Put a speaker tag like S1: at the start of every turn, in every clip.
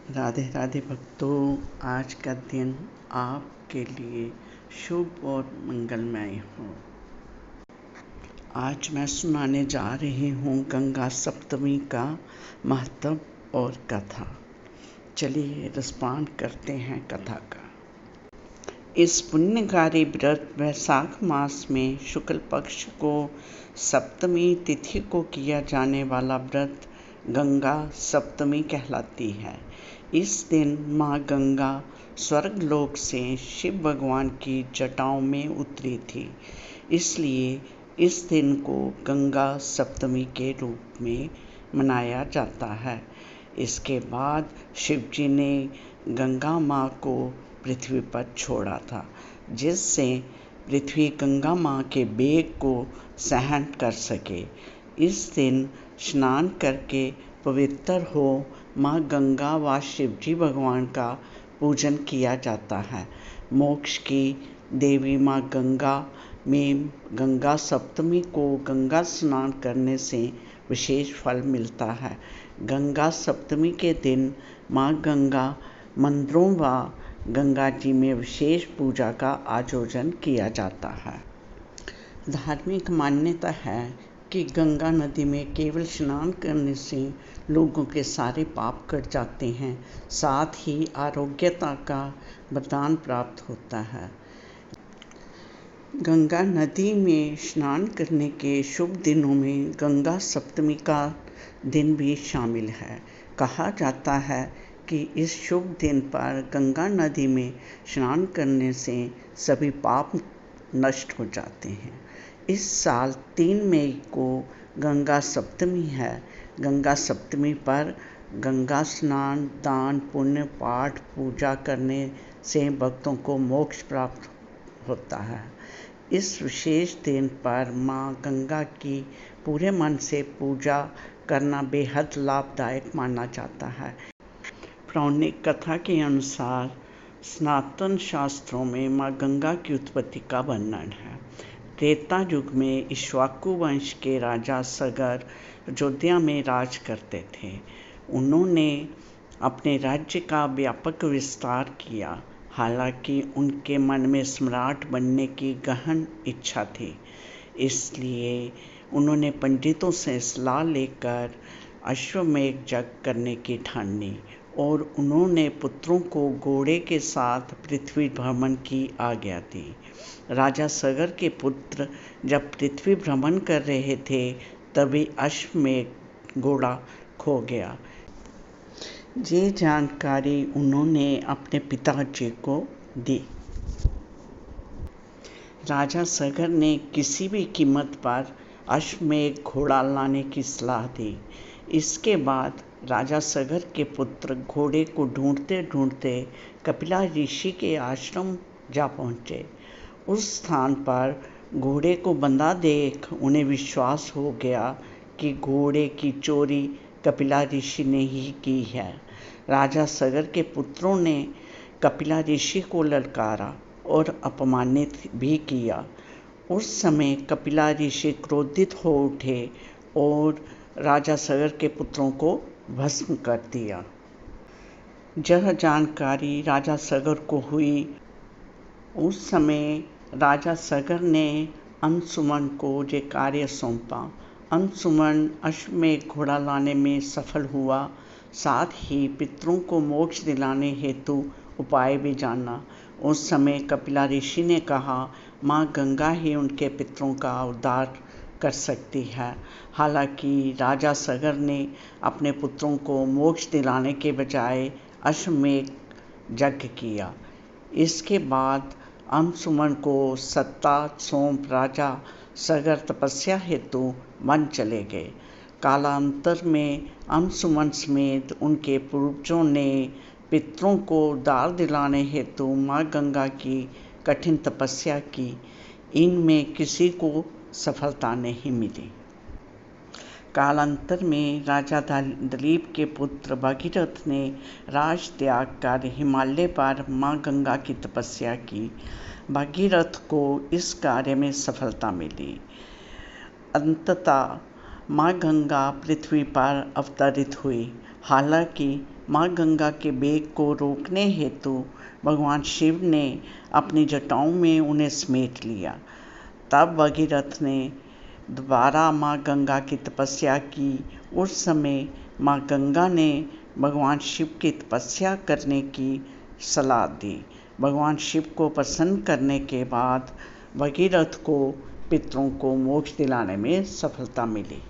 S1: राधे राधे भक्तों, आज का दिन आपके लिए शुभ और मंगलमय हो। आज मैं सुनाने जा रही हूँ गंगा सप्तमी का महत्व और कथा। चलिए रसपान करते हैं कथा का। इस पुण्यकारी व्रत वैशाख मास में शुक्ल पक्ष को सप्तमी तिथि को किया जाने वाला व्रत गंगा सप्तमी कहलाती है। इस दिन माँ गंगा स्वर्गलोक से शिव भगवान की जटाओं में उतरी थी, इसलिए इस दिन को गंगा सप्तमी के रूप में मनाया जाता है। इसके बाद शिवजी ने गंगा माँ को पृथ्वी पर छोड़ा था, जिससे पृथ्वी गंगा माँ के वेग को सहन कर सके। इस दिन स्नान करके पवित्र हो माँ गंगा व शिवजी भगवान का पूजन किया जाता है। मोक्ष की देवी माँ गंगा में गंगा सप्तमी को गंगा स्नान करने से विशेष फल मिलता है। गंगा सप्तमी के दिन माँ गंगा मंदिरों व गंगा जी में विशेष पूजा का आयोजन किया जाता है। धार्मिक मान्यता है कि गंगा नदी में केवल स्नान करने से लोगों के सारे पाप कट जाते हैं, साथ ही आरोग्यता का वरदान प्राप्त होता है। गंगा नदी में स्नान करने के शुभ दिनों में गंगा सप्तमी का दिन भी शामिल है। कहा जाता है कि इस शुभ दिन पर गंगा नदी में स्नान करने से सभी पाप नष्ट हो जाते हैं। इस साल 3 मई को गंगा सप्तमी है। गंगा सप्तमी पर गंगा स्नान, दान, पुण्य, पाठ, पूजा करने से भक्तों को मोक्ष प्राप्त होता है। इस विशेष दिन पर माँ गंगा की पूरे मन से पूजा करना बेहद लाभदायक माना जाता है। पौराणिक कथा के अनुसार सनातन शास्त्रों में माँ गंगा की उत्पत्ति का वर्णन है। त्रेता युग में इक्ष्वाकु वंश के राजा सगर अयोध्या में राज करते थे। उन्होंने अपने राज्य का व्यापक विस्तार किया। हालांकि उनके मन में सम्राट बनने की गहन इच्छा थी, इसलिए उन्होंने पंडितों से सलाह लेकर अश्वमेध यज्ञ करने की ठानी और उन्होंने पुत्रों को घोड़े के साथ पृथ्वी भ्रमण की आज्ञा दी। राजा सगर के पुत्र जब पृथ्वी भ्रमण कर रहे थे तभी अश्वमेध घोड़ा खो गया। ये जानकारी उन्होंने अपने पिताजी को दी। राजा सगर ने किसी भी कीमत पर अश्वमेध घोड़ा लाने की सलाह दी। इसके बाद राजा सगर के पुत्र घोड़े को ढूंढते ढूंढते कपिला ऋषि के आश्रम जा पहुँचे। उस स्थान पर घोड़े को बंधा देख उन्हें विश्वास हो गया कि घोड़े की चोरी कपिला ऋषि ने ही की है। राजा सगर के पुत्रों ने कपिला ऋषि को ललकारा और अपमानित भी किया। उस समय कपिला ऋषि क्रोधित हो उठे और राजा सगर के पुत्रों को भस्म कर दिया। यह जानकारी राजा सगर को हुई। उस समय राजा सगर ने अंशुमन को ये कार्य सौंपा। अंशुमन अश्वमेध घोड़ा लाने में सफल हुआ, साथ ही पितरों को मोक्ष दिलाने हेतु उपाय भी जाना। उस समय कपिला ऋषि ने कहा, माँ गंगा ही उनके पितरों का उद्धार कर सकती है। हालांकि राजा सगर ने अपने पुत्रों को मोक्ष दिलाने के बजाय अश्वमेध यज्ञ किया। इसके बाद अंशुमन को सत्ता सौंप राजा सगर तपस्या हेतु वन चले गए। कालांतर में अंशुमन समेत उनके पूर्वजों ने पितरों को उद्धार दिलाने हेतु माँ गंगा की कठिन तपस्या की। इनमें किसी को सफलता नहीं मिली। कालांतर में राजा दिलीप के पुत्र भगीरथ ने राज त्याग कर हिमालय पर माँ गंगा की तपस्या की। भगीरथ को इस कार्य में सफलता मिली। अंततः माँ गंगा पृथ्वी पर अवतरित हुई। हालांकि माँ गंगा के वेग को रोकने हेतु भगवान शिव ने अपनी जटाओं में उन्हें समेट लिया। तब भगीरथ ने दोबारा माँ गंगा की तपस्या की। उस समय माँ गंगा ने भगवान शिव की तपस्या करने की सलाह दी। भगवान शिव को प्रसन्न करने के बाद भगीरथ को पितरों को मोक्ष दिलाने में सफलता मिली।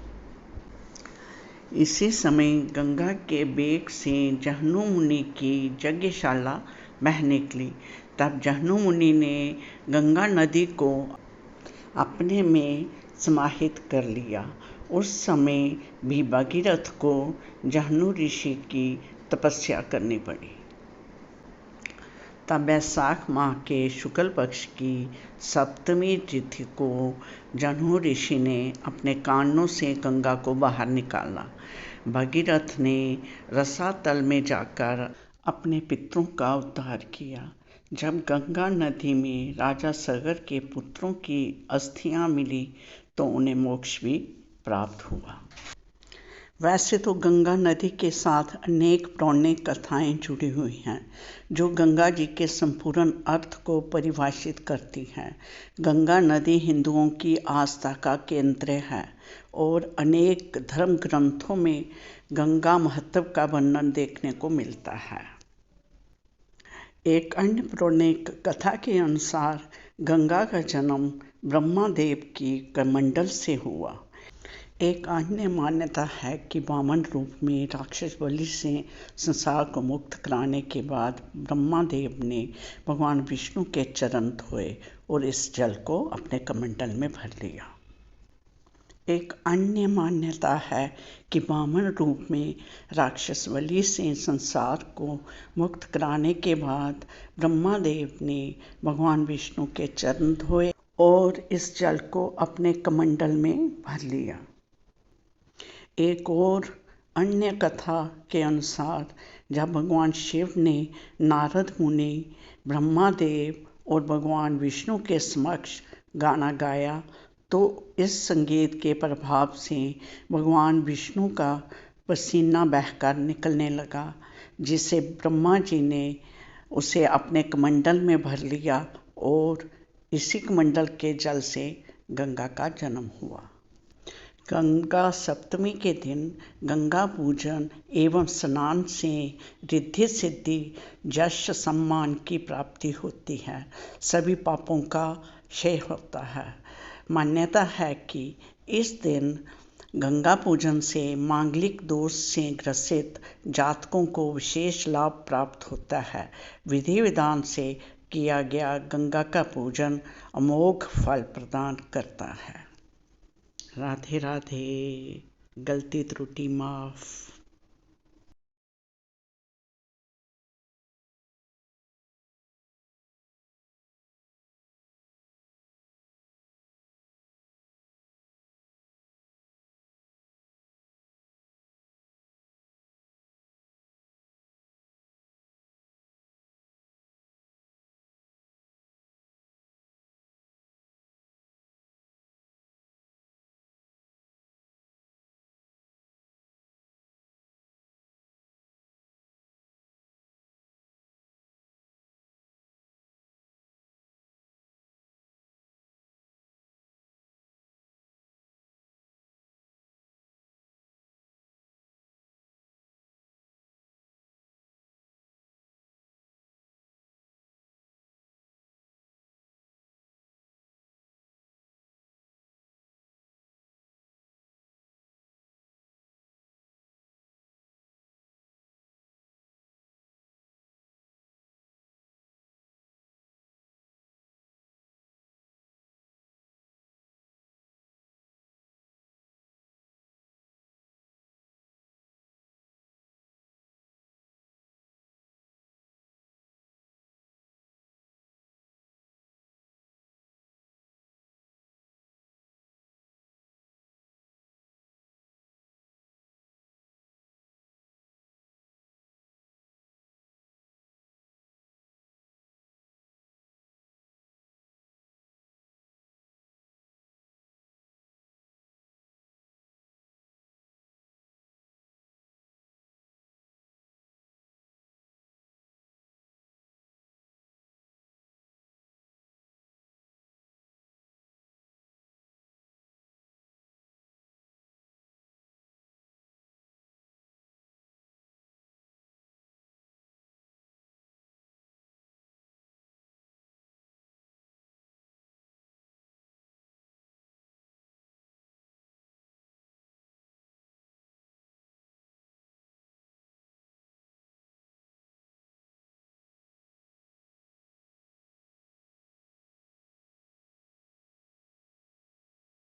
S1: इसी समय गंगा के वेग से जहनु मुनि की यज्ञशाला बह निकली। तब जहनु मुनि ने गंगा नदी को अपने में समाहित कर लिया। उस समय भी भगीरथ को जहनु ऋषि की तपस्या करनी पड़ी। तब वैशाख माह के शुक्ल पक्ष की सप्तमी तिथि को जहनु ऋषि ने अपने कानों से गंगा को बाहर निकाला। भगीरथ ने रसातल में जाकर अपने पितरों का उद्धार किया। जब गंगा नदी में राजा सगर के पुत्रों की अस्थियां मिली तो उन्हें मोक्ष भी प्राप्त हुआ। वैसे तो गंगा नदी के साथ अनेक पौराणिक कथाएं जुड़ी हुई हैं जो गंगा जी के संपूर्ण अर्थ को परिभाषित करती हैं। गंगा नदी हिंदुओं की आस्था का केंद्र है और अनेक धर्म ग्रंथों में गंगा महत्व का वर्णन देखने को मिलता है। एक अन्य पौराणिक कथा के अनुसार गंगा का जन्म ब्रह्मादेव की कमंडल से हुआ। एक अन्य मान्यता है कि वामन रूप में राक्षस बलि से संसार को मुक्त कराने के बाद ब्रह्मादेव ने भगवान विष्णु के चरण धोए और इस जल को अपने कमंडल में भर लिया। एक अन्य मान्यता है कि वामन रूप में राक्षस बलि से संसार को मुक्त कराने के बाद ब्रह्मादेव ने भगवान विष्णु के चरण धोए और इस जल को अपने कमंडल में भर लिया। एक और अन्य कथा के अनुसार जब भगवान शिव ने नारद मुनि, ब्रह्मादेव और भगवान विष्णु के समक्ष गाना गाया तो इस संगीत के प्रभाव से भगवान विष्णु का पसीना बहकर निकलने लगा, जिसे ब्रह्मा जी ने उसे अपने कमंडल में भर लिया और इसी कमंडल के जल से गंगा का जन्म हुआ। गंगा सप्तमी के दिन गंगा पूजन एवं स्नान से रिद्धि सिद्धि यश सम्मान की प्राप्ति होती है, सभी पापों का क्षय होता है। मान्यता है कि इस दिन गंगा पूजन से मांगलिक दोष से ग्रसित जातकों को विशेष लाभ प्राप्त होता है। विधि विधान से किया गया गंगा का पूजन अमोघ फल प्रदान करता है। राधे राधे। गलती त्रुटि माफ।